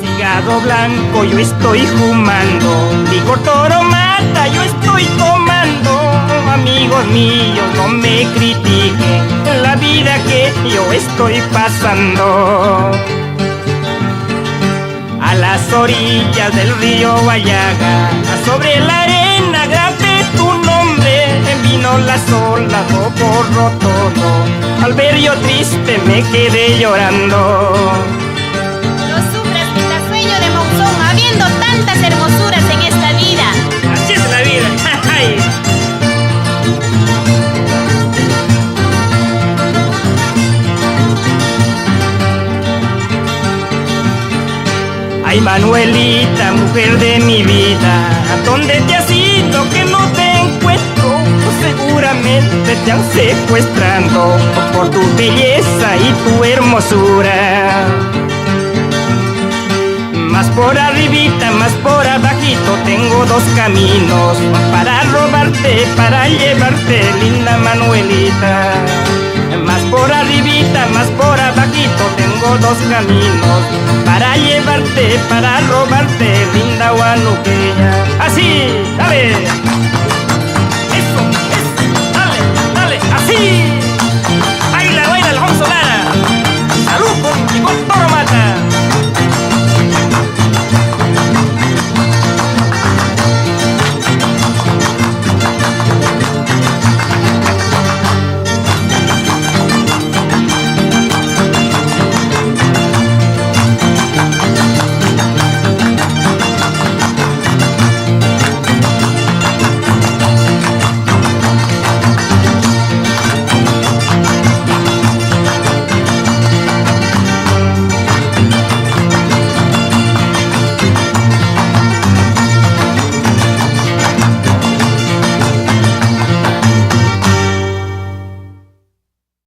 Cigarro blanco yo estoy fumando, licor toro mata yo estoy tomando. Amigos míos, no me critiquen la vida que yo estoy pasando. A las orillas del río Guayaga, sobre la arena grabé tu nombre. Vino las olas, lo borró todo. Al ver yo triste me quedé llorando. No sufras, pitasueño de Monzón, habiendo tantas hermosuras en esta vida. Así es la vida. Ay, Manuelita, mujer de mi vida, ¿dónde te has ido que no te encuentro? Seguramente te han secuestrado por tu belleza y tu hermosura. Más por arribita, más por abajito, tengo dos caminos para robarte, para llevarte, linda Manuelita. Más por arribita, más por abajito, tengo dos caminos para llevarte, para robarte, linda guanuqueña.